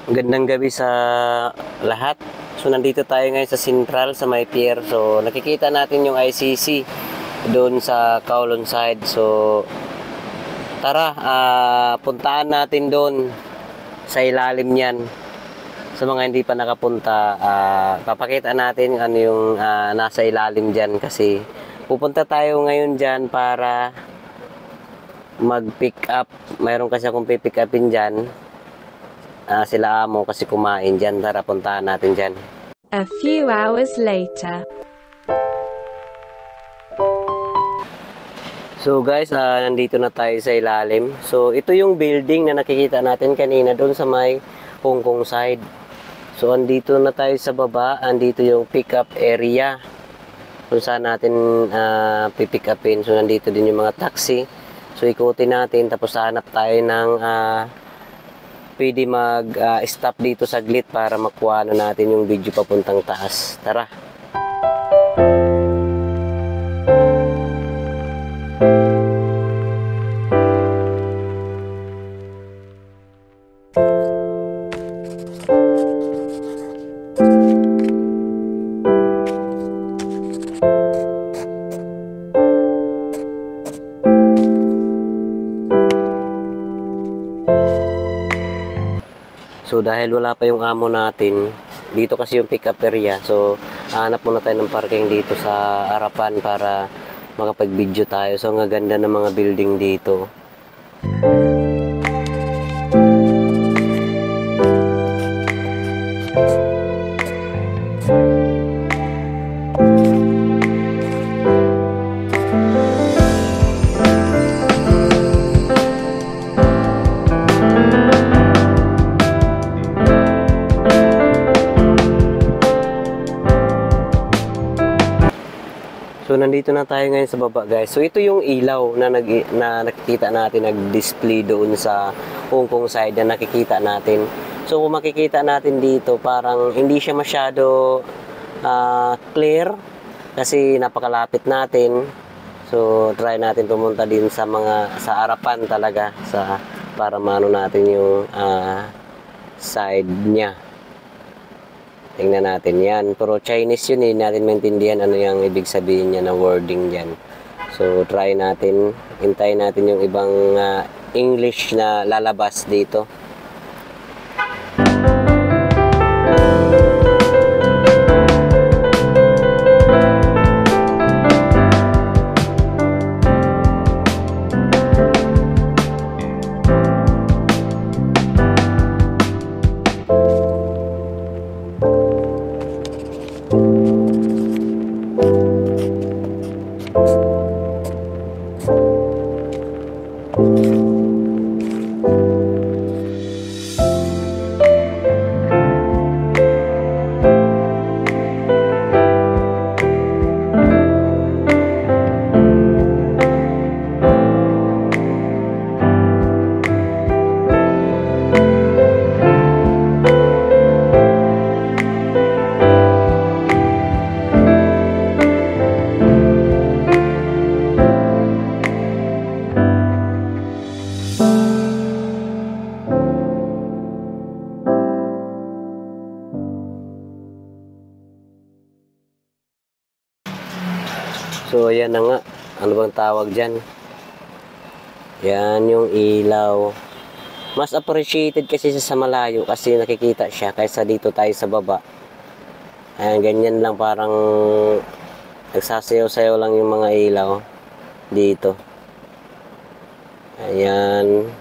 Gandang gabi sa lahat. So nandito tayo ngayon sa Central, sa May Pier. So nakikita natin yung ICC doon sa Kowloon side. So tara, puntaan natin doon sa ilalim niyan. Sa mga hindi pa nakapunta, papakita natin ano yung nasa ilalim dyan kasi pupunta tayo ngayon dyan para mag-pick up. Mayroon kasi akong pipick upin dyan. Sila amo kasi kumain dyan. Tara, puntahan natin dyan. A few hours later. So guys, nandito na tayo sa ilalim. So ito yung building na nakikita natin kanina doon sa may Hong Kong side. So andito na tayo sa baba. Andito yung pick up area kung saan natin pipick upin. So nandito din yung mga taxi. So ikutin natin tapos hanap tayo ng pwede mag-stop dito saglit para makuha natin yung video papuntang taas. Tara! So dahil wala pa yung amo natin, dito kasi yung pick up area. So hanap muna tayo ng parking dito sa harapan para makapag-video tayo. So ang ganda ng mga building dito. So nandito na tayo ngayon sa baba guys. So ito yung ilaw na nakikita natin nag-display doon sa Hong Kong side na nakikita natin. So kung makikita natin dito parang hindi siya masyado clear kasi napakalapit natin. So try natin pumunta din sa harapan talaga para maano natin yung side niya. Tingnan natin yan. Pero Chinese yun, hindi natin maintindihan ano yung ibig sabihin niya na wording dyan. So, try natin. Hintayin natin yung ibang English na lalabas dito. So, ayan na nga. Ano bang tawag dyan? Yan yung ilaw. Mas appreciated kasi sa malayo kasi nakikita siya kaysa dito tayo sa baba. Ayan, ganyan lang parang nagsasayaw-sayaw lang yung mga ilaw dito. Ayan.